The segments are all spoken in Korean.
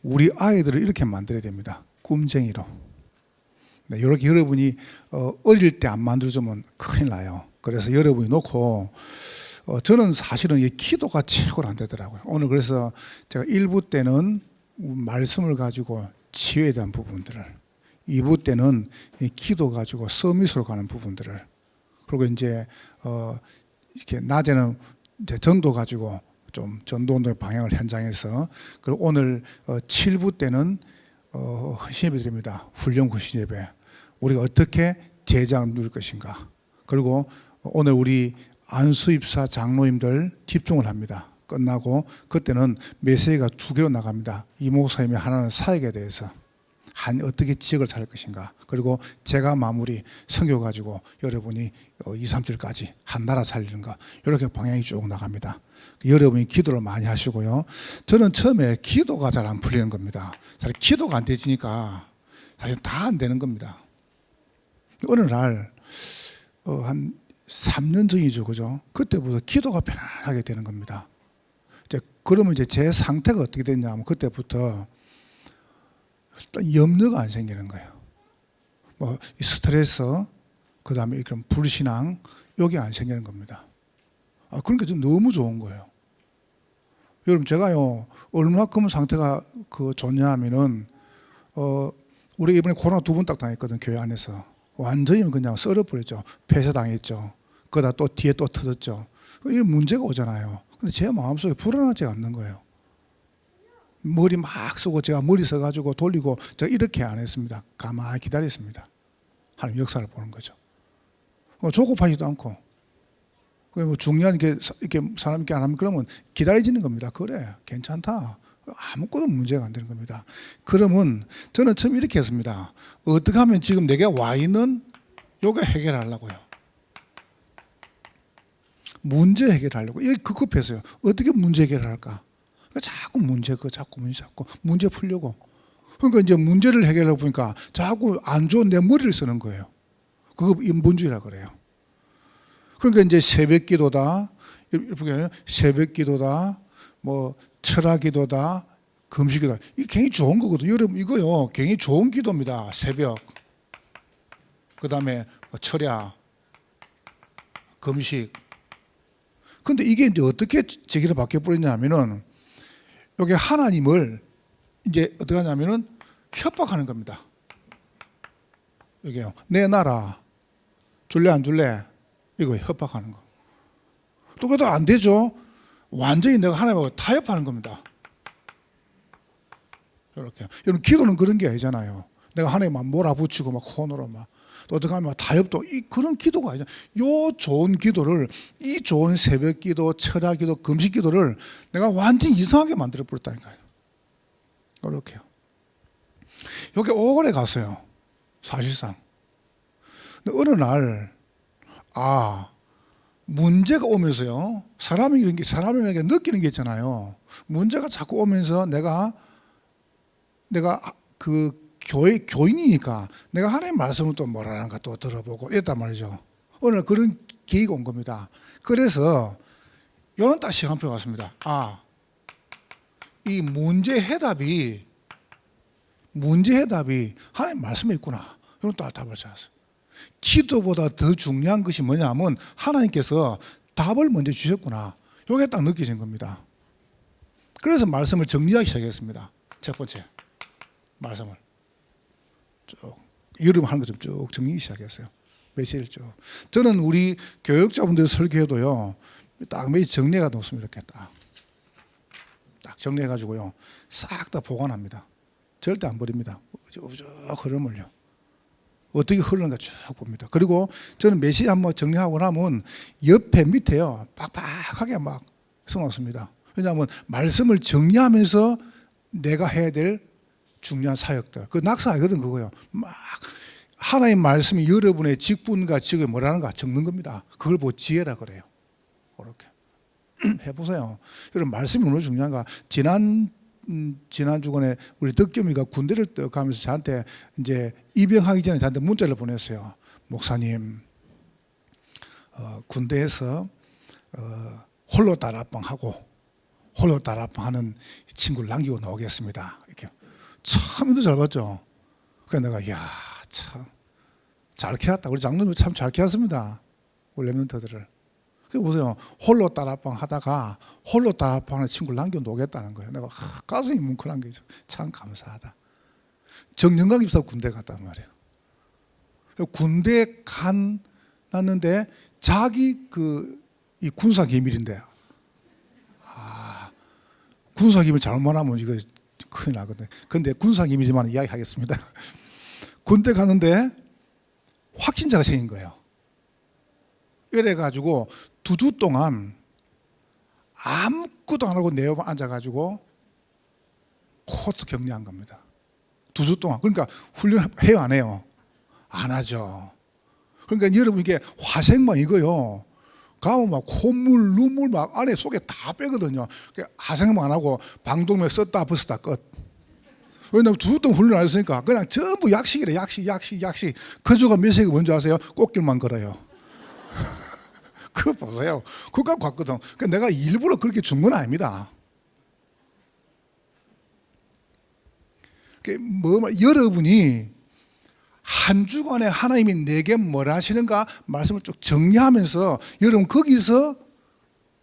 우리 아이들을 이렇게 만들어야 됩니다. 꿈쟁이로. 네, 이렇게 여러분이 어릴 때 안 만들어주면 큰일 나요. 그래서 여러분이 놓고 저는 사실은 이 기도가 최고로 안 되더라고요. 오늘 그래서 제가 1부 때는 말씀을 가지고 치유에 대한 부분들을, 2부 때는 이 기도 가지고 서밋으로 가는 부분들을, 그리고 이제 이렇게 낮에는 이제 전도 가지고 좀 전도운동의 방향을 현장에서, 그리고 오늘 7부 때는 헌신예배 드립니다. 훈련 헌신예배. 우리가 어떻게 제자를 누릴 것인가. 그리고 오늘 우리 안수입사 장로님들 집중을 합니다. 끝나고 그때는 메시지가 2개로 나갑니다. 이 목사님이 하나는 사역에 대해서 어떻게 지역을 살 것인가. 그리고 제가 마무리 성교 가지고 여러분이 2, 3주일까지 한 나라 살리는 거, 이렇게 방향이 쭉 나갑니다. 여러분이 기도를 많이 하시고요. 저는 처음에 기도가 잘 안 풀리는 겁니다. 사실 기도가 안 되지니까 사실 다 안 되는 겁니다. 어느 날 한 3년 전이죠, 그죠? 그때부터 기도가 편안하게 되는 겁니다. 그러면 이제 제 상태가 어떻게 됐냐면, 그때부터 염려가 안 생기는 거예요. 뭐 스트레스, 그 다음에 이런 불신앙, 여기 안 생기는 겁니다. 그러니까 좀 너무 좋은 거예요. 여러분, 제가요 얼마큼 상태가 좋냐 하면은 우리 이번에 코로나 2번 딱 당했거든. 교회 안에서 완전히 그냥 썰어버렸죠. 폐쇄당했죠. 그러다 또 뒤에 또 터졌죠. 이게 문제가 오잖아요. 근데 제 마음속에 불안하지 않는 거예요. 머리 막 쓰고, 제가 머리 써가지고 돌리고, 제가 이렇게 안 했습니다. 가만히 기다렸습니다. 하나님 역사를 보는 거죠. 조급하지도 않고, 뭐 중요한 게 이렇게 사람 있게 안 하면 그러면 기다려지는 겁니다. 그래, 괜찮다. 아무것도 문제가 안 되는 겁니다. 그러면 저는 처음 이렇게 했습니다. 어떻게 하면 지금 내게 와 있는 요게 해결하려고요. 문제 해결하려고. 이게 급급했어요. 어떻게 문제 해결할까? 자꾸 문제 잡고 문제 풀려고. 그러니까 이제 문제를 해결하고 보니까 자꾸 안 좋은 내 머리를 쓰는 거예요. 그거 인본주의라 그래요. 그러니까 이제 새벽 기도다, 새벽 기도다, 뭐 철학 기도다, 금식 기도다. 이게 굉장히 좋은 거거든요. 여러분, 이거요 굉장히 좋은 기도입니다. 새벽, 그 다음에 철야, 금식. 근데 이게 이제 어떻게 제기를 바뀌어버렸냐 하면은, 여기 하나님을 이제 어떻게 하냐면은 협박하는 겁니다. 여기요, 내 나라 줄래 안 줄래? 이거 협박하는 거. 또 그래도 안 되죠. 완전히 내가 하나님하고 타협하는 겁니다. 이렇게. 여러분, 기도는 그런 게 아니잖아요. 내가 하나님만 몰아붙이고 막 혼으로 막 또 어떻게 하면 타협도, 그런 기도가 아니잖아요. 요 좋은 기도를, 이 좋은 새벽 기도, 철야 기도, 금식 기도를 내가 완전히 이상하게 만들어 버렸다니까요. 이렇게요. 여기 오래 갔어요. 사실상. 근데 어느 날 문제가 오면서요, 사람에게 느끼는 게 있잖아요. 문제가 자꾸 오면서 내가 교인이니까 내가 하나님 말씀을 또 뭐라는가 또 들어보고 이랬단 말이죠. 오늘 그런 계기가 온 겁니다. 그래서 이런 딱 시간표가 왔습니다. 이 문제 해답이 하나님 말씀에 있구나. 이런 또 답을 찾았어요. 기도보다 더 중요한 것이 뭐냐면, 하나님께서 답을 먼저 주셨구나. 이게 딱 느껴진 겁니다. 그래서 말씀을 정리하기 시작했습니다. 첫 번째 말씀을 쭉 여름 하는 것좀 쭉 정리하기 시작했어요. 메시지를 쭉. 저는 우리 교육자분들 설교에도요 딱 메시지 정리가 놓습니다. 이렇게 딱 정리해가지고요 싹 다 보관합니다. 절대 안 버립니다. 쭉 흐름을요. 어떻게 흐르는가 쭉 봅니다. 그리고 저는 메시지 한번 정리하고 나면 옆에 밑에요 빡빡하게 막 써놓습니다. 왜냐하면 말씀을 정리하면서 내가 해야 될 중요한 사역들, 그 낙서 아니거든. 그거요 막 하나님 말씀이 여러분의 직분과 직을 뭐라는가 적는 겁니다. 그걸 보고 지혜라 그래요. 그렇게 해보세요. 여러분, 말씀이 얼마나 중요한가. 지난 주간에 우리 덕겸이가 군대를 가면서 저한테 이제 입영하기 전에 저한테 문자를 보냈어요. 목사님, 군대에서 홀로 다락방하고 홀로 다락방하는 친구를 남기고 나오겠습니다. 이렇게 참 인도 잘 봤죠. 그래서 내가 이야 참 잘 키웠다. 우리 장로님 참 잘 키웠습니다. 우리 랩런트들을. 그래 보세요. 홀로 다락방 하다가 홀로 다락방하는 친구를 남겨 놓겠다는 거예요. 내가 가슴이 뭉클한 게 참 감사하다. 정영강 집사 군대 갔단 말이에요. 군대 갔는데 자기 이 군사 기밀인데 군사 기밀 잘못 말하면 이거 큰일 나거든요. 그런데 군사 기밀이지만 이야기하겠습니다. 군대 가는데 확진자가 생긴 거예요. 이래가지고 2주 동안 아무것도 안 하고 내 옆에 앉아가지고 코트 격리한 겁니다. 2주 동안. 그러니까 훈련 해요 안 해요? 안 하죠. 그러니까 여러분 이게 화생방이고요. 가면 막 콧물, 눈물 막 안에 속에 다 빼거든요. 화생방 안 하고 방독면 썼다 벗었다 끝. 왜냐면 2주 동안 훈련 안 했으니까 그냥 전부 약식이래. 약식. 그 주가 몇 세기 뭔지 아세요? 꽃길만 걸어요. 그거 보세요. 그거 갖고 갔거든. 그러니까 내가 일부러 그렇게 준 건 아닙니다. 여러분이 한 주간에 하나님이 내게 뭘 하시는가 말씀을 쭉 정리하면서 여러분 거기서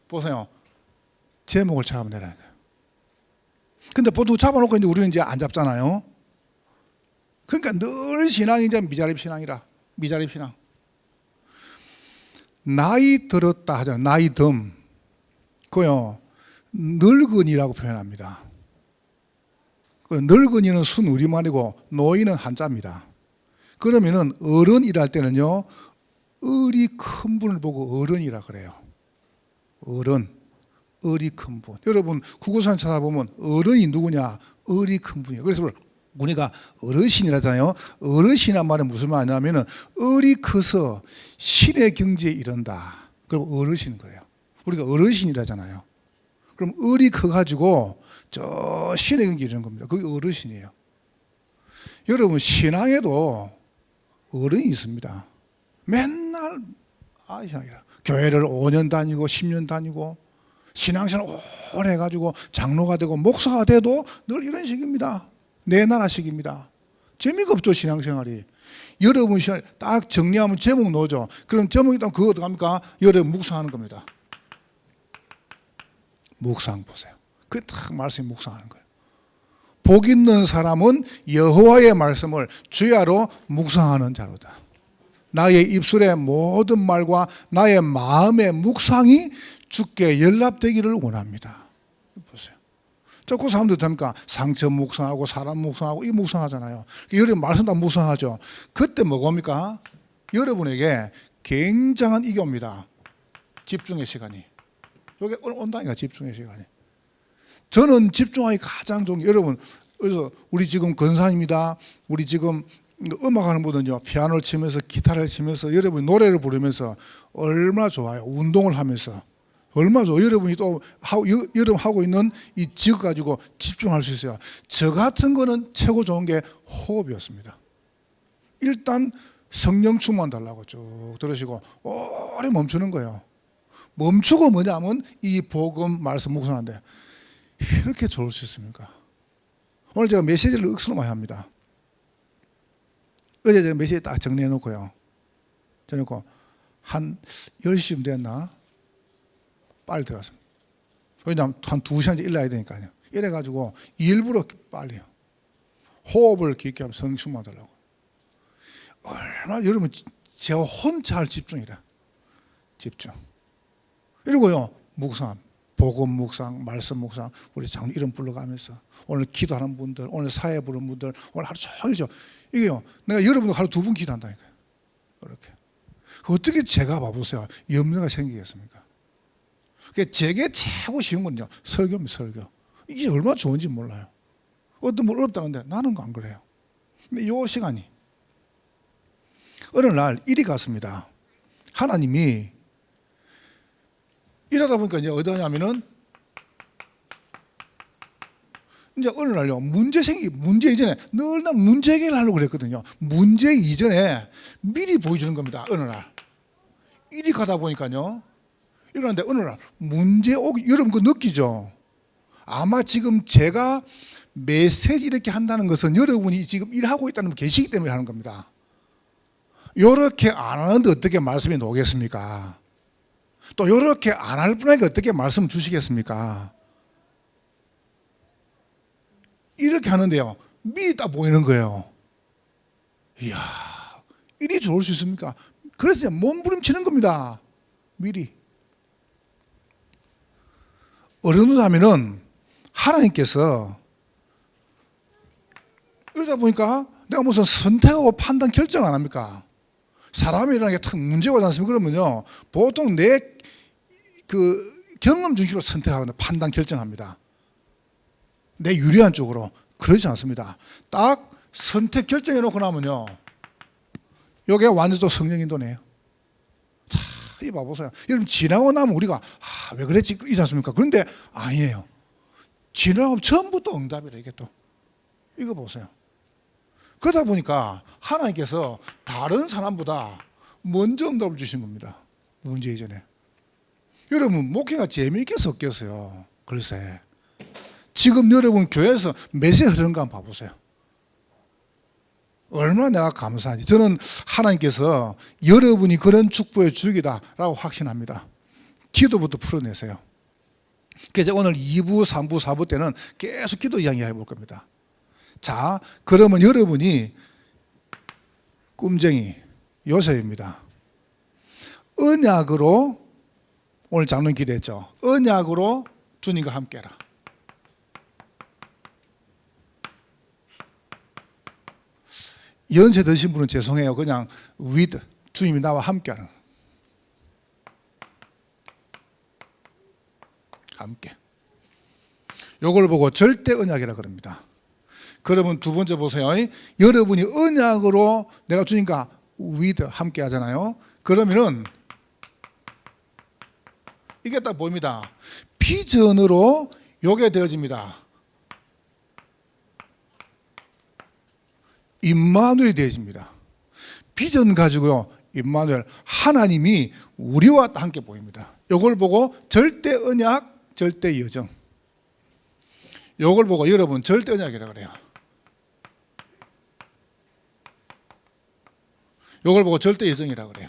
보세요. 제목을 잡으면 되는 거예요. 근데 보통 잡아놓고 이제 우리는 이제 안 잡잖아요. 그러니까 늘 신앙이 이제 미자립 신앙이라. 미자립 신앙. 나이 들었다 하잖아요. 나이 듦. 그거요. 늙은이라고 표현합니다. 늙은이는 순우리말이고 노인은 한자입니다. 그러면은 어른이랄 때는요. 을이 큰 분을 보고 어른이라 그래요. 어른. 을이 큰 분. 여러분 국어사전 찾아보면 어른이 누구냐? 을이 큰 분이에요. 그래서 우리가 어르신이라잖아요. 어르신이란 말은 무슨 말이냐면은 을이 커서 신의 경지에 이른다. 그리고 어르신은 그래요. 우리가 어르신이라잖아요. 그럼 을이 커가지고 저 신의 경지에 이르는 겁니다. 그게 어르신이에요. 여러분 신앙에도 어른이 있습니다. 맨날 신앙이라 교회를 5년 다니고 10년 다니고 신앙생활 오래 해가지고 장로가 되고 목사가 돼도 늘 이런 식입니다. 내 나라식입니다. 재미가 없죠 신앙생활이. 여러분 시간 딱 정리하면 제목 넣어줘. 그럼 제목이 딱 그거 어떡합니까? 여러분 묵상하는 겁니다. 묵상 보세요. 그게 딱 말씀이 묵상하는 거예요. 복 있는 사람은 여호와의 말씀을 주야로 묵상하는 자로다. 나의 입술의 모든 말과 나의 마음의 묵상이 주께 연락되기를 원합니다. 보세요. 자꾸 사람들 됩니까? 상처 묵상하고 사람 묵상하고 이 묵상하잖아요. 여러분 말씀 다 묵상하죠. 그때 뭐겁니까? 여러분에게 굉장한 이게 옵니다. 집중의 시간이. 여기 온다니까 집중의 시간이. 저는 집중하기 가장 좋은 게 여러분 그래서 우리 지금 권사입니다. 우리 지금 음악하는 분은요 피아노를 치면서 기타를 치면서 여러분이 노래를 부르면서 얼마나 좋아요. 운동을 하면서 얼마나 좋아요. 여러분이 또 여러분 하고 있는 이 직업 가지고 집중할 수 있어요. 저 같은 거는 최고 좋은 게 호흡이었습니다. 일단 성령 충만 달라고 쭉 들으시고 오래 멈추는 거예요. 멈추고 뭐냐면 이 복음 말씀 묵상하는데 이렇게 좋을 수 있습니까? 오늘 제가 메시지를 억수로 많이 합니다. 어제 제가 메시지 딱 정리해 놓고요. 저녁고 한 10시쯤 됐나? 빨리 들어갔습니다. 왜냐하면 한 2시간 일어나야 되니까요. 이래가지고 일부러 빨리요. 호흡을 깊게 하면 성령 충만 달라고. 얼마나 여러분 제가 혼자 할 집중이라. 집중. 이러고요. 묵상. 복음 묵상, 말씀 묵상, 우리 장로 이름 불러가면서 오늘 기도하는 분들, 오늘 사회 부르는 분들, 오늘 하루 종일죠. 이게요, 내가 여러분도 하루 2번 기도한다니까요. 이렇게. 어떻게 제가 봐보세요. 염려가 생기겠습니까? 제게 최고 쉬운 건요, 설교입니다, 설교. 이게 얼마나 좋은지 몰라요. 어떤 분 어렵다는데 나는 안 그래요. 근데 이 시간이. 어느 날 일이 갔습니다. 하나님이 이러다 보니까 이제 어디 하냐면은 이제 어느 날요 문제 이전에 늘 난 문제 해결을 하려고 그랬거든요. 문제 이전에 미리 보여주는 겁니다. 어느 날 일이 가다 보니까요. 이러는데 어느 날 문제 오기 여러분 그거 느끼죠? 아마 지금 제가 메시지 이렇게 한다는 것은 여러분이 지금 일하고 있다는 분 계시기 때문에 하는 겁니다. 이렇게 안 하는데 어떻게 말씀이 나오겠습니까? 또 이렇게 안 할 분에게 어떻게 말씀 주시겠습니까? 이렇게 하는데요, 미리 딱 보이는 거예요. 이야, 이리 좋을 수 있습니까? 그래서 몸부림치는 겁니다. 미리. 어느 정도 하면은 하나님께서 이러다 보니까 내가 무슨 선택하고 판단 결정 안 합니까? 사람이라는 게 탁 문제가 오지 않습니까? 그러면요, 보통 내 경험 중심으로 선택하거나 판단 결정합니다. 내 유리한 쪽으로. 그러지 않습니다. 딱 선택 결정해 놓고 나면요, 이게 완전 또 성령 인도네요. 자, 이 봐보세요. 여러분, 지나고 나면 우리가 왜 그랬지? 이지 않습니까? 그런데 아니에요. 지나고 전부 또 응답이래, 이게 또. 이거 보세요. 그러다 보니까 하나님께서 다른 사람보다 먼저 응답을 주신 겁니다. 문제 이전에. 여러분, 목회가 재미있게 섞였어요. 글쎄, 지금 여러분 교회에서 메시지 흐르는가 한번 봐보세요. 얼마나 내가 감사한지. 저는 하나님께서 여러분이 그런 축복의 주기다라고 확신합니다. 기도부터 풀어내세요. 그래서 오늘 2부, 3부, 4부 때는 계속 기도 이야기 해볼 겁니다. 자, 그러면 여러분이 꿈쟁이 요셉입니다. 언약으로, 오늘 장론 기대했죠. 언약으로 주님과 함께라. 연세 드신 분은 죄송해요. 그냥 with, 주님이 나와 함께하는. 함께. 요걸 보고 절대 언약이라 그럽니다. 그러면 두 번째 보세요. 여러분이 언약으로 내가 주님과 with 함께 하잖아요. 그러면은 이게 딱 보입니다. 비전으로 요게 되어집니다. 임마누엘이 되어집니다. 비전 가지고요, 임마누엘, 하나님이 우리와 함께 보입니다. 요걸 보고 절대 언약, 절대 여정. 요걸 보고 여러분 절대 언약이라고 그래요. 요걸 보고 절대 여정이라고 그래요.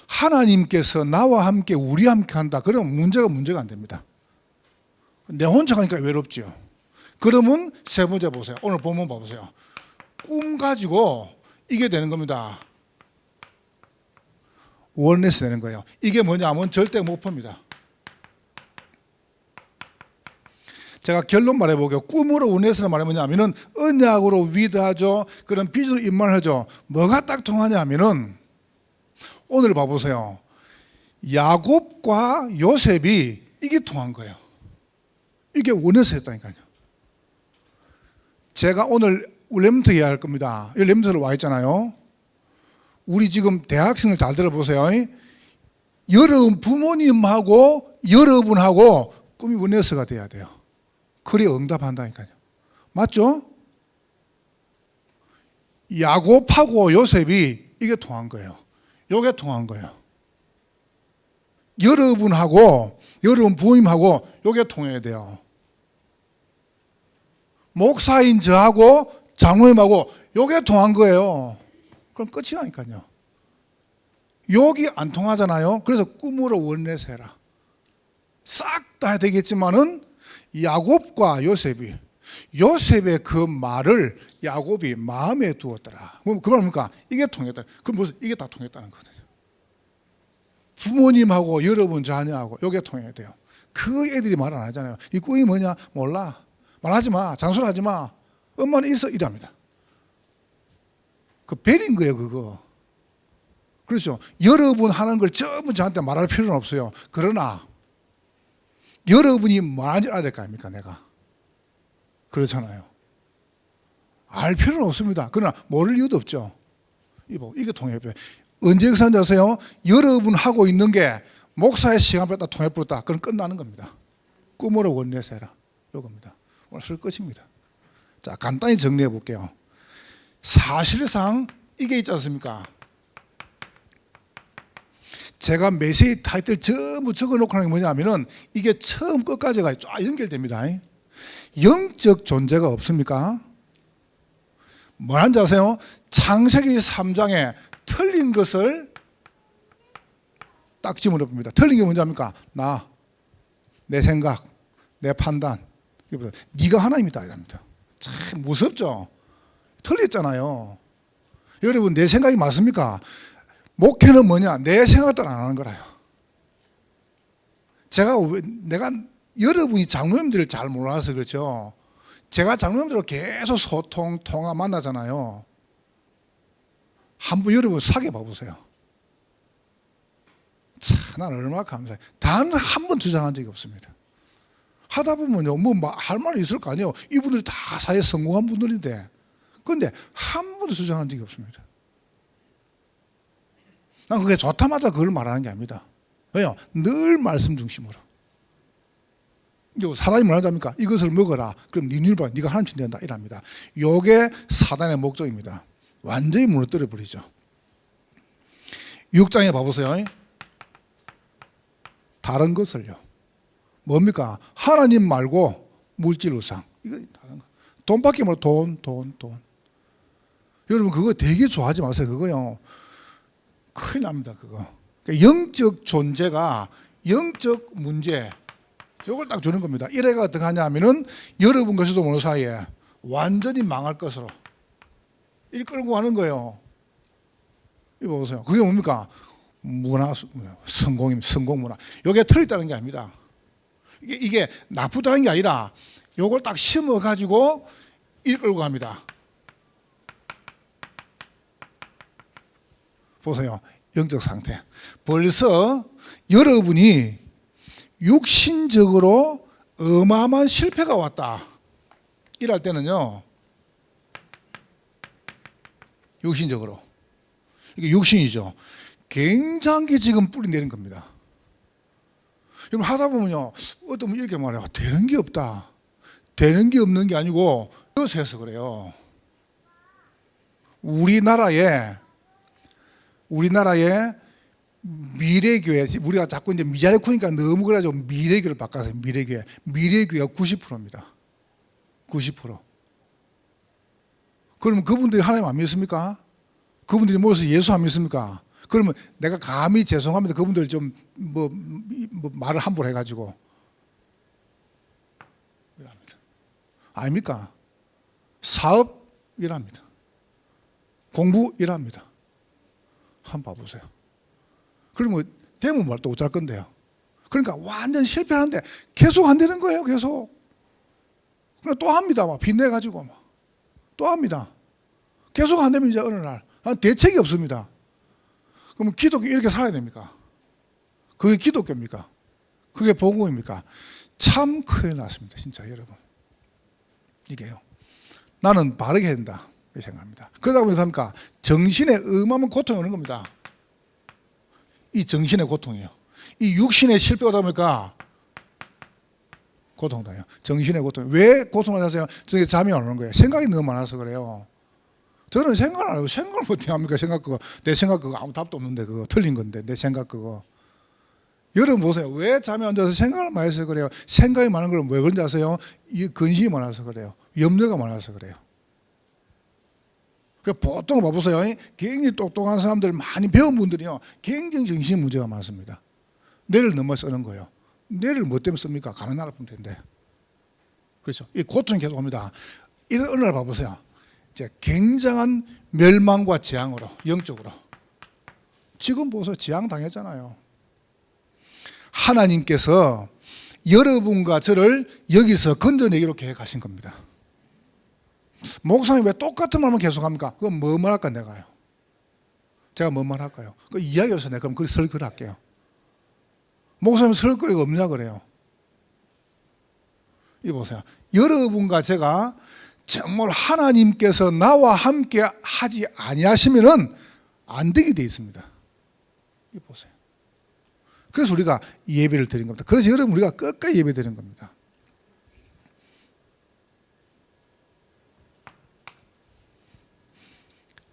하나님께서 나와 함께 우리와 함께 한다. 그러면 문제가 안 됩니다. 내 혼자 가니까 외롭지요. 그러면 세 번째 보세요. 오늘 본문 봐보세요. 꿈 가지고 이게 되는 겁니다. 원네스 되는 거예요. 이게 뭐냐면 절대 못 봅니다. 제가 결론 말해볼게요. 꿈으로 원네스를 말하면은 언약으로 위드하죠. 그런 비전으로 임만하죠. 뭐가 딱 통하냐면은 오늘 봐보세요. 야곱과 요셉이 이게 통한 거예요. 이게 원네스였다니까요. 제가 오늘 렘트 이야기할 겁니다. 이 렘트로 와 있잖아요. 우리 지금 대학생들 잘 들어보세요. 여러분 부모님하고 여러분하고 꿈이 원네스가 돼야 돼요. 그래야 응답한다니까요. 맞죠? 야곱하고 요셉이 이게 통한 거예요. 이게 통한 거예요. 여러분하고 여러분 부모님하고 이게 통해야 돼요. 목사인 저하고 장로님하고 이게 통한 거예요. 그럼 끝이라니까요. 여기 안 통하잖아요. 그래서 꿈으로 원내서 해라. 싹 다 되겠지만은 야곱과 요셉의 그 말을 야곱이 마음에 두었더라. 그 말입니까? 이게 통했다. 그럼 무슨 이게 다 통했다는 거거든요. 부모님하고 여러분 자녀하고 이게 통해야 돼요. 그 애들이 말 안 하잖아요. 이 꿈이 뭐냐? 몰라. 말하지 마. 장수하지 마. 엄마는 있어. 이랍니다. 그 베린 거예요, 그거. 그렇죠. 여러분 하는 걸 전부 저한테 말할 필요는 없어요. 그러나 여러분이 뭐 하는지 알아야 될 거 아닙니까, 내가. 그렇잖아요. 알 필요는 없습니다. 그러나 모를 이유도 없죠. 이게 통합. 언제 역사인지 아세요? 여러분 하고 있는 게 목사의 시간 뺐다 통합했다. 그럼 끝나는 겁니다. 꿈으로 원내서 해라. 이겁니다. 오늘 쓸 것입니다. 자, 간단히 정리해 볼게요. 사실상 이게 있지 않습니까? 제가 메시지 타이틀 전부 적어놓고 하는 게 뭐냐면은 이게 처음 끝까지가 쫙 연결됩니다. 영적 존재가 없습니까? 뭐라는지 아세요? 창세기 3장에 틀린 것을 딱 집어넣어 봅니다. 틀린 게 뭔지 압니까? 나, 내 생각, 내 판단. 네가 하나님이다 이랍니다. 참 무섭죠? 틀렸잖아요. 여러분, 내 생각이 맞습니까? 목회는 뭐냐? 내 생각대로 안 하는 거라요. 내가 여러분이 장로님들을 잘 몰라서 그렇죠. 제가 장로님들과 계속 소통, 통화 만나잖아요. 한번 여러분 사귀어 봐보세요. 참, 나는 얼마나 감사해. 단 한 번 주장한 적이 없습니다. 하다 보면요, 할 말이 있을 거 아니에요. 이분들이 다 사회에 성공한 분들인데. 그런데 한 번도 주장한 적이 없습니다. 난 그게 좋다마다 그걸 말하는 게 아닙니다. 왜요? 늘 말씀 중심으로. 사단이 뭐라답니까? 이것을 먹어라. 그럼 니누르바 네가 하나님 된다 이랍니다. 이게 사단의 목적입니다. 완전히 무너뜨려 버리죠. 6장에 봐보세요. 다른 것을요. 뭡니까? 하나님 말고 물질 우상. 이거 다른 거. 돈밖에 몰라. 돈. 여러분 그거 되게 좋아하지 마세요. 그거요. 큰일 납니다. 그거. 그러니까 영적 존재가 영적 문제 이걸 딱 주는 겁니다. 이래가 어떻게 하냐 하면은 여러분 것이도 모르는 사이에 완전히 망할 것으로 일 끌고 가는 거예요. 이거 보세요. 그게 뭡니까? 문화, 성공 문화. 이게 틀렸다는 게 아닙니다. 이게 나쁘다는 게 아니라 이걸 딱 심어가지고 일 끌고 갑니다. 보세요. 영적 상태. 벌써 여러분이 육신적으로 어마어마한 실패가 왔다. 이럴 때는요. 육신적으로. 이게 육신이죠. 굉장히 지금 뿌리 내린 겁니다. 여러분 하다 보면요. 어떤 분 이렇게 말해요. 되는 게 없다. 되는 게 없는 게 아니고 그래서 해서 그래요. 우리나라에 미래교회, 우리가 자꾸 이제 미자리쿠니까 너무 그래가지고 미래교회를 바꿔서 미래교회가 90%입니다. 90%. 그러면 그분들이 하나님 안 믿습니까? 그분들이 모여서 예수 안 믿습니까? 그러면 내가 감히 죄송합니다. 그분들 좀 말을 함부로 해가지고 이랍니다. 아닙니까? 사업 이랍니다. 공부 이랍니다. 한번 봐보세요. 그러면 되면 뭘 또 어쩔 건데요. 그러니까 완전 실패하는데 계속 안 되는 거예요. 계속. 그럼 또 합니다. 막 빚내가지고 또 합니다. 계속 안 되면 이제 어느 날 대책이 없습니다. 그러면 기독교 이렇게 살아야 됩니까? 그게 기독교입니까? 그게 복음입니까? 참 큰일 났습니다. 진짜 여러분. 이게요. 나는 바르게 해야 된다. 이렇게 생각합니다. 그러다 보니까 합니까? 정신에 어마어마한 고통이 오는 겁니다. 이 정신의 고통이에요. 이 육신의 실패가 오다 보니까 고통당해요. 정신의 고통. 왜 고통을 하세요? 저게 잠이 안 오는 거예요. 생각이 너무 많아서 그래요. 저는 생각을 안 하고 생각을 어떻게 합니까? 내 생각 그거 아무 답도 없는데 그거 틀린 건데 내 생각 그거. 여러분 보세요. 왜 잠이 안 자서 생각을 많이 해서 그래요? 생각이 많은 걸 왜 그런지 아세요? 이 근심이 많아서 그래요. 염려가 많아서 그래요. 보통 봐보세요. 굉장히 똑똑한 사람들 많이 배운 분들이요. 굉장히 정신 문제가 많습니다. 뇌를 너무 쓰는 거예요. 뇌를 뭐 때문에 씁니까? 가만 놔두면 되는데. 그렇죠. 이 고통이 계속 옵니다. 이런 어느 날 봐보세요. 이제 굉장한 멸망과 재앙으로 영적으로. 지금 보세요. 재앙 당했잖아요. 하나님께서 여러분과 저를 여기서 건져내기로 계획하신 겁니다. 목사님 왜 똑같은 말만 계속합니까? 그건 뭐 말할까 내가요. 제가 뭐 말할까요? 그 이야기해서 내가 그럼 설교를 할게요. 목사님 설교가 없냐 그래요. 이 보세요. 여러분과 제가 정말 하나님께서 나와 함께 하지 아니하시면은 안 되게 돼 있습니다. 이 보세요. 그래서 우리가 예배를 드린 겁니다. 그래서 여러분 우리가 끝까지 예배 드린 겁니다.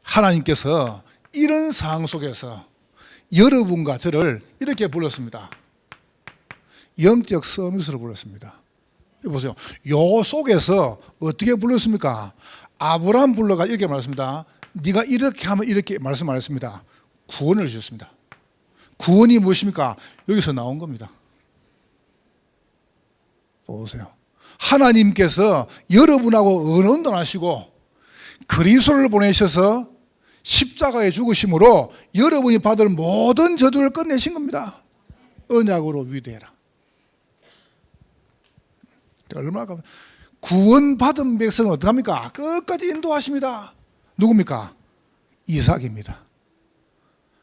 하나님께서 이런 상황 속에서 여러분과 저를 이렇게 불렀습니다. 영적 서밋으로 불렀습니다. 보세요. 요 속에서 어떻게 불렀습니까? 아브라함 불러가 이렇게 말했습니다. 네가 이렇게 하면 이렇게 말씀 안 했습니다. 구원을 주셨습니다. 구원이 무엇입니까? 여기서 나온 겁니다. 보세요. 하나님께서 여러분하고 언언도 하시고 그리스도를 보내셔서 십자가에 죽으심으로 여러분이 받을 모든 저주를 끝내신 겁니다. 언약으로 위대해라. 얼마나 구원받은 백성은 어떡합니까? 끝까지 인도하십니다. 누굽니까? 이삭입니다.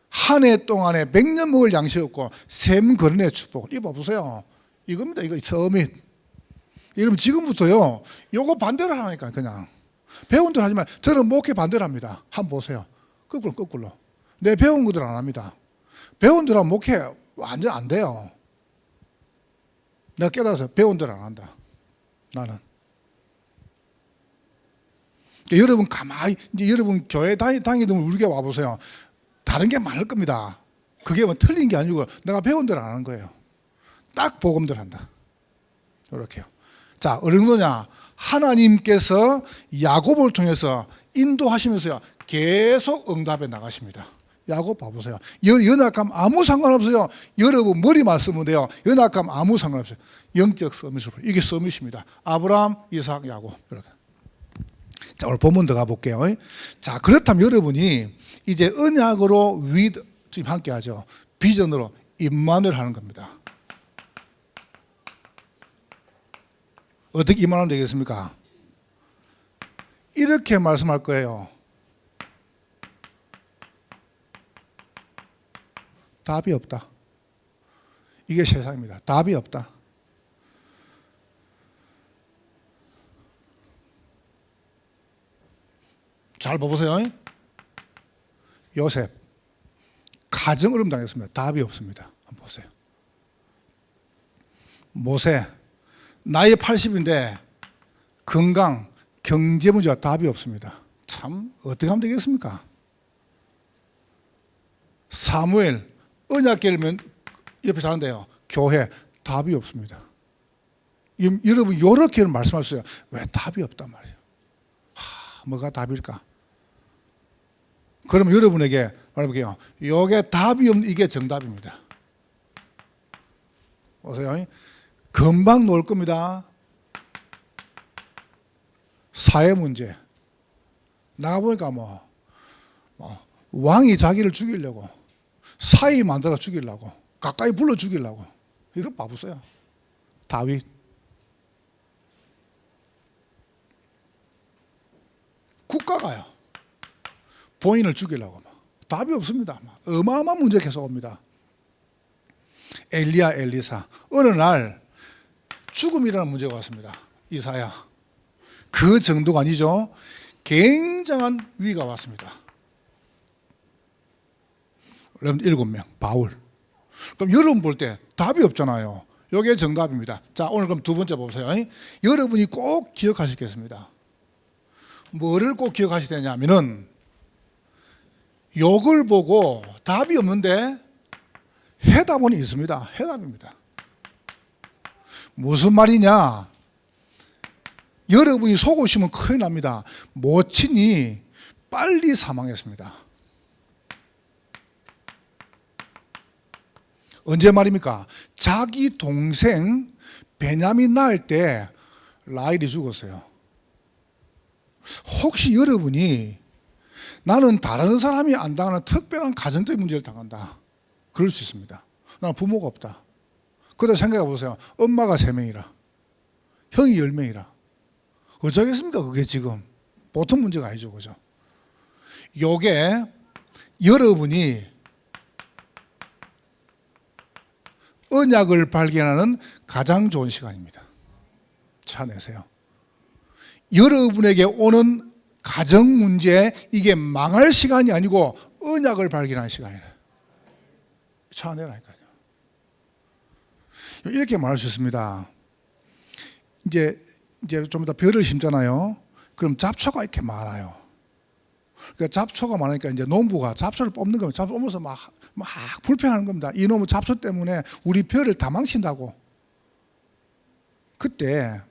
한 해 동안에 100년 먹을 양식이었고 샘 거린의 축복을 입어보세요. 이겁니다. 이거 서밋. 여러분 지금부터요 요거 반대로 하라니까. 그냥 배운 대로 하지만 저는 목회 반대로 합니다. 한번 보세요. 거꾸로 내 배운 것들 안 합니다. 배운 대로 하면 목회 완전 안 돼요. 내가 깨달아서 배운 대로 안 한다. 나는 여러분 가만히 이제 여러분 교회 다니던 우리가 와보세요. 다른 게 많을 겁니다. 그게 뭐 틀린 게 아니고 내가 배운 대로 안 하는 거예요. 딱 복음대로 한다. 이렇게요. 자, 어느 정도냐? 하나님께서 야곱을 통해서 인도하시면서요 계속 응답해 나가십니다. 야곱 봐보세요. 연약함 아무 상관없어요. 여러분 머리만 쓰면 돼요. 연약함 아무 상관없어요. 영적 서밋으로. 이게 서밋입니다. 아브라함, 이삭, 야곱. 이렇게. 자, 오늘 본문 들어가 볼게요. 자, 그렇다면 여러분이 이제 언약으로 지금 함께 하죠. 비전으로 임만을 하는 겁니다. 어떻게 임만하면 되겠습니까? 이렇게 말씀할 거예요. 답이 없다. 이게 세상입니다. 답이 없다. 잘 봐보세요. 요셉 가정 어려움 당했습니다. 답이 없습니다. 한번 보세요. 모세 나이 80인데 건강, 경제 문제가 답이 없습니다. 참 어떻게 하면 되겠습니까? 사무엘 언약궤를 옆에 사는데요. 교회 답이 없습니다. 여러분 이렇게 말씀하셨어요. 왜 답이 없단 말이에요? 뭐가 답일까? 그러면 여러분에게 말해볼게요. 이게 답이 없는 이게 정답입니다. 보세요. 금방 놓을 겁니다. 사회 문제. 나가보니까 왕이 자기를 죽이려고 사위 만들어 죽이려고 가까이 불러 죽이려고. 이거 봐보세요. 다윗. 국가가요. 본인을 죽이려고 답이 없습니다. 어마어마한 문제 계속 옵니다. 엘리야, 엘리사. 어느 날 죽음이라는 문제가 왔습니다. 이사야. 그 정도가 아니죠. 굉장한 위기가 왔습니다. 여러분 7명 바울. 그럼 여러분 볼 때 답이 없잖아요. 이게 정답입니다. 자, 오늘 그럼 두 번째 보세요. 여러분이 꼭 기억하시겠습니다. 뭐를 꼭 기억하셔야 되냐면은 욕을 보고 답이 없는데 해답은 있습니다. 해답입니다. 무슨 말이냐? 여러분이 속으시면 큰일 납니다. 모친이 빨리 사망했습니다. 언제 말입니까? 자기 동생 베냐민 낳을 때 라헬이 죽었어요. 혹시 여러분이 나는 다른 사람이 안 당하는 특별한 가정적 문제를 당한다. 그럴 수 있습니다. 나는 부모가 없다. 그러다 생각해 보세요. 엄마가 3명이라 형이 10명이라 어쩌겠습니까? 그게 지금 보통 문제가 아니죠. 그죠? 요게 여러분이 언약을 발견하는 가장 좋은 시간입니다. 차내세요. 여러분에게 오는 가정 문제 이게 망할 시간이 아니고 언약을 발견하는 시간이에요. 차내라니까요. 이렇게 말할 수 있습니다. 이제 좀 더 벼를 심잖아요. 그럼 잡초가 이렇게 많아요. 그러니까 잡초가 많으니까 이제 농부가 잡초를 뽑는 겁니다. 잡초 뽑으면서 막 불평하는 겁니다. 이놈의 잡초 때문에 우리 벼를 다 망친다고. 그때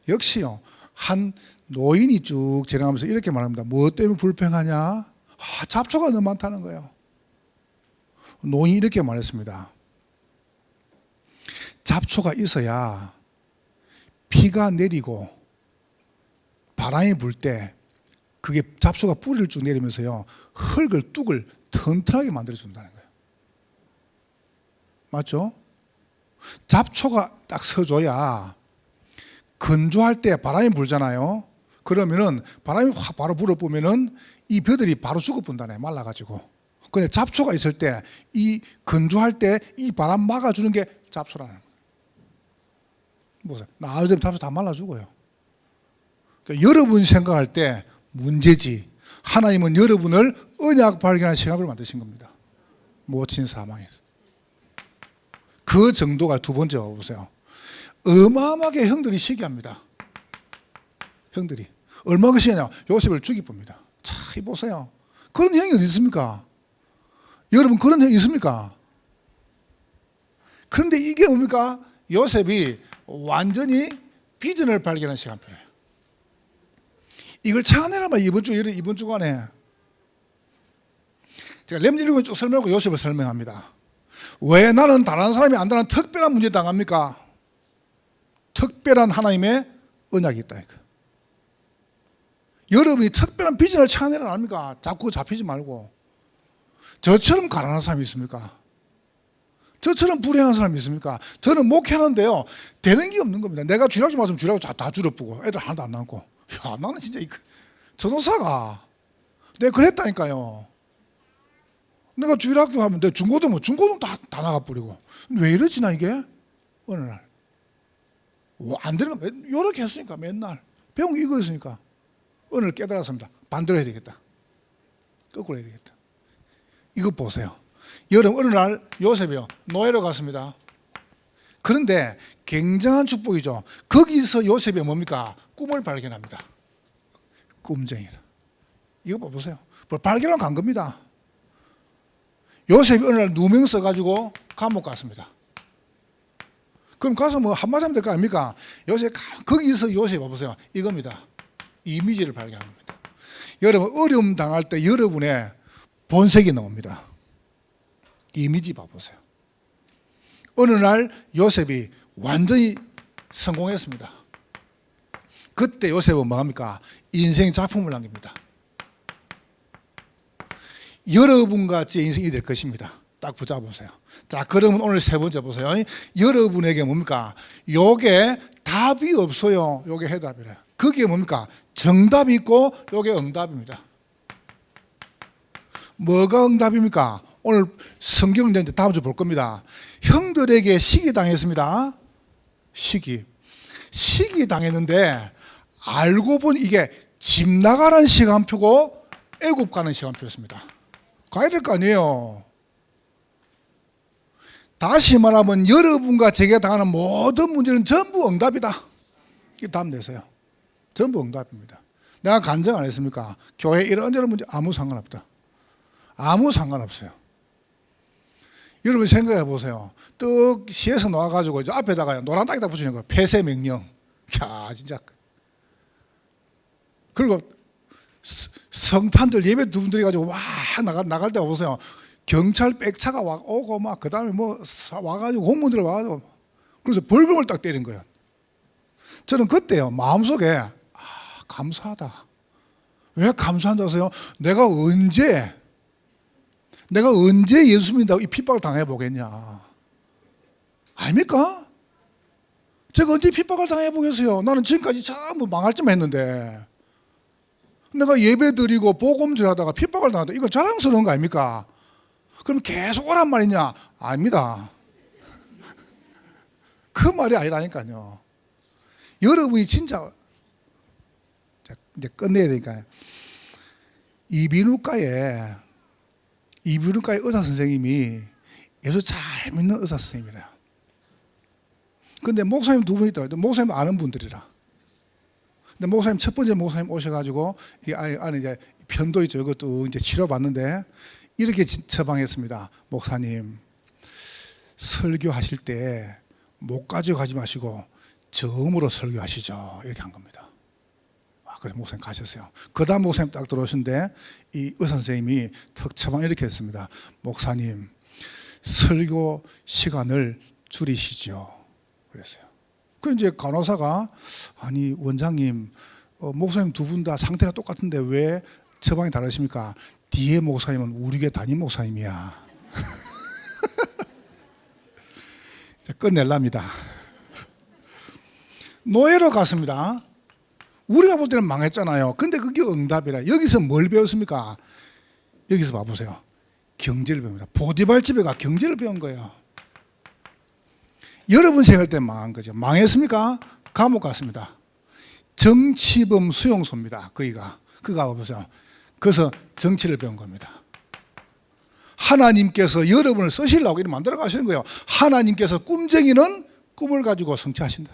역시요, 한 노인이 쭉 지나가면서 이렇게 말합니다. 뭐 때문에 불평하냐? 잡초가 너무 많다는 거예요. 노인이 이렇게 말했습니다. 잡초가 있어야 비가 내리고 바람이 불 때 그게 잡초가 뿌리를 쭉 내리면서요, 흙을 뚝을 튼튼하게 만들어준다는 거예요. 맞죠? 잡초가 딱 서줘야 건조할 때 바람이 불잖아요. 그러면은 바람이 확 바로 불어보면은 이 벼들이 바로 죽어본다네, 말라가지고. 근데 잡초가 있을 때, 이 건조할 때 이 바람 막아주는 게 잡초라는 거예요. 보세요. 나흘 되면 잡초 다 말라 죽어요. 그러니까 여러분이 생각할 때 문제지, 하나님은 여러분을 언약 발견하는 시간을 만드신 겁니다. 모친 사망에서. 그 정도가 두 번째 보세요. 어마어마하게 형들이 시기합니다. 형들이 얼마나 시기하냐? 요셉을 죽이봅니다. 자, 보세요. 그런 형이 어디 있습니까? 여러분, 그런 형이 있습니까? 그런데 이게 뭡니까? 요셉이 완전히 비전을 발견한 시간 필요해요. 이걸 찾아내라면 이번 주간에 제가 렘 1권을 쭉 설명하고 요셉을 설명합니다. 왜 나는 다른 사람이 안 다는 특별한 문제 당합니까? 특별한 하나님의 언약이 있다. 여러분이 특별한 비전을 찾아내라 합니까? 자꾸 잡히지 말고. 저처럼 가난한 사람이 있습니까? 저처럼 불행한 사람이 있습니까? 저는 목회하는데요, 되는 게 없는 겁니다. 내가 주일학교 맞으면 주일학교 다 줄어보고 애들 하나도 안 남고. 야, 나는 진짜 전도사가 내가 그랬다니까요. 내가 주일학교 하면 내 중고등 다 나가버리고. 왜 이러지 나 이게? 어느 날 안 되는 거 요렇게 했으니까 맨날 배운 게 이거였으니까 어느 날 깨달았습니다. 반대로 해야 되겠다. 거꾸로 해야 되겠다. 이거 보세요. 여러분, 어느 날 요셉이요, 노예로 갔습니다. 그런데 굉장한 축복이죠. 거기서 요셉이 뭡니까? 꿈을 발견합니다. 꿈쟁이라. 이거 보세요. 발견하고 간 겁니다. 요셉이 어느 날 누명 써가지고 감옥 갔습니다. 그럼 가서 뭐 한마디 하면 될 거 아닙니까? 거기서 요셉 봐보세요. 이겁니다. 이미지를 발견한 겁니다. 여러분, 어려움 당할 때 여러분의 본색이 나옵니다. 이미지 봐보세요. 어느 날 요셉이 완전히 성공했습니다. 그때 요셉은 뭐합니까? 인생 작품을 남깁니다. 여러분같이 인생이 될 것입니다. 딱 붙잡아보세요. 자, 그러면 오늘 세 번째 보세요. 여러분에게 뭡니까? 요게 답이 없어요. 요게 해답이래요. 그게 뭡니까? 정답이 있고 요게 응답입니다. 뭐가 응답입니까? 오늘 성경 이제 다음 주 볼 겁니다. 형들에게 시기 당했습니다. 시기 당했는데 알고 보니 이게 집 나가는 시간표고 애굽 가는 시간표였습니다. 가야 될 거 아니에요. 다시 말하면 여러분과 제가 당하는 모든 문제는 전부 응답이다. 이게 답 내세요. 전부 응답입니다. 내가 간증 안 했습니까? 교회 이런저런 문제 아무 상관없다. 아무 상관없어요. 여러분 생각해 보세요. 떡 시에서 나와가지고 이제 앞에다가 노란 땅에다 붙이는 거 폐쇄 명령. 야, 진짜. 그리고 성탄들 예배 두 분들이 가지고 와 나갈 때 보세요. 경찰 백차가 오고 막 그 다음에 뭐 와가지고 공무원들 와가지고 그래서 벌금을 딱 때린 거예요. 저는 그때요 마음속에 감사하다. 왜 감사한다고 하세요? 내가 언제 예수 믿는다고 이 핍박을 당해보겠냐. 아닙니까? 제가 언제 핍박을 당해보겠어요? 나는 지금까지 전부 망할 쯤 했는데 내가 예배 드리고 복음질 하다가 핍박을 당하다. 이건 자랑스러운 거 아닙니까? 그럼 계속 오란 말이냐? 아닙니다. 그 말이 아니라니까요. 여러분이 진짜 이제 끝내야 되니까요. 이비인후과에 의사 선생님이 예수 잘 믿는 의사 선생님이래요. 근데 목사님 두 분 있다. 목사님 아는 분들이라. 근데 목사님 첫 번째 목사님 오셔가지고 이 안에 이제 편도 있죠. 이것도 이제 치료받는데 이렇게 처방했습니다. 목사님 설교하실 때 목 가지고 가지 마시고 저음으로 설교하시죠. 이렇게 한 겁니다. 그래 목사님 가셨어요. 그 다음 목사님 딱 들어오신데 이 의사 선생님이 턱 처방 이렇게 했습니다. 목사님 설교 시간을 줄이시죠. 그랬어요. 그 이제 간호사가 아니 원장님 목사님 두 분 다 상태가 똑같은데 왜 처방이 다르십니까? 뒤에 목사님은 우리 교회 담임 목사님이야. 끝낼랍니다. 노예로 갔습니다. 우리가 볼 때는 망했잖아요. 근데 그게 응답이라. 여기서 뭘 배웠습니까? 여기서 봐보세요. 경제를 배웁니다. 보디발 집에 가 경제를 배운 거예요. 여러분 생활 때 망한 거죠. 망했습니까? 감옥 갔습니다. 정치범 수용소입니다. 그가 보세요. 그래서 정치를 배운 겁니다. 하나님께서 여러분을 쓰시려고 이렇게 만들어 가시는 거예요. 하나님께서 꿈쟁이는 꿈을 가지고 성취하신다.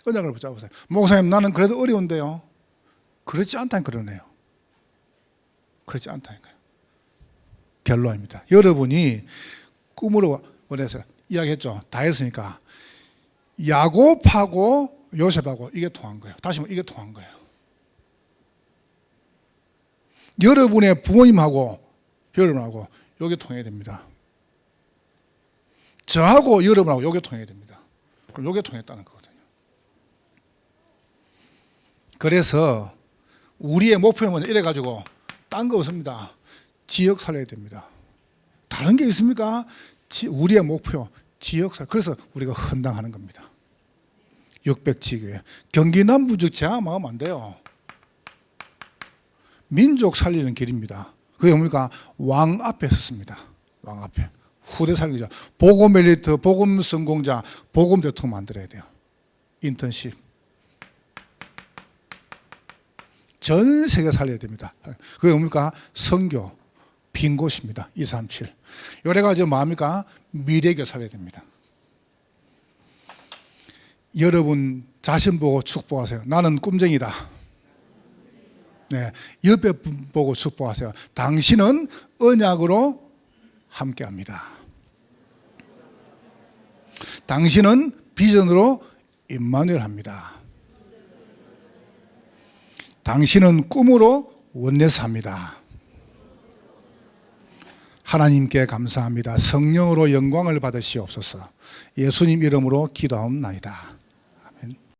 언약을 붙잡으세요. 목사님 나는 그래도 어려운데요. 그렇지 않다니까 그러네요. 그렇지 않다니까요. 결론입니다. 여러분이 꿈으로 원해서 이야기했죠. 다 했으니까 야곱하고 요셉하고 이게 통한 거예요. 다시 말해 이게 통한 거예요. 여러분의 부모님하고 여러분하고 이게 통해야 됩니다. 저하고 여러분하고 이게 통해야 됩니다. 그럼 이게 통했다는 거거든요. 그래서 우리의 목표는 이래가지고 딴 거 없습니다. 지역 살려야 됩니다. 다른 게 있습니까? 우리의 목표 지역 살. 그래서 우리가 헌당하는 겁니다. 600지교회 경기 남부 즉 제함하면 안 돼요. 민족 살리는 길입니다. 그게 뭡니까? 왕 앞에 섰습니다. 왕 앞에 후대 살리자. 복음 엘리트, 복음 성공자, 복음 대통령 만들어야 돼요. 인턴십 전 세계 살려야 됩니다. 그게 뭡니까? 선교 빈 곳입니다. 237 요래가지고 뭐합니까? 미래교 살려야 됩니다. 여러분 자신 보고 축복하세요. 나는 꿈쟁이다. 네, 옆에 보고 축복하세요. 당신은 언약으로 함께합니다. 당신은 비전으로 임마누엘 합니다. 당신은 꿈으로 원내스 합니다. 하나님께 감사합니다. 성령으로 영광을 받으시옵소서. 예수님 이름으로 기도하옵나이다.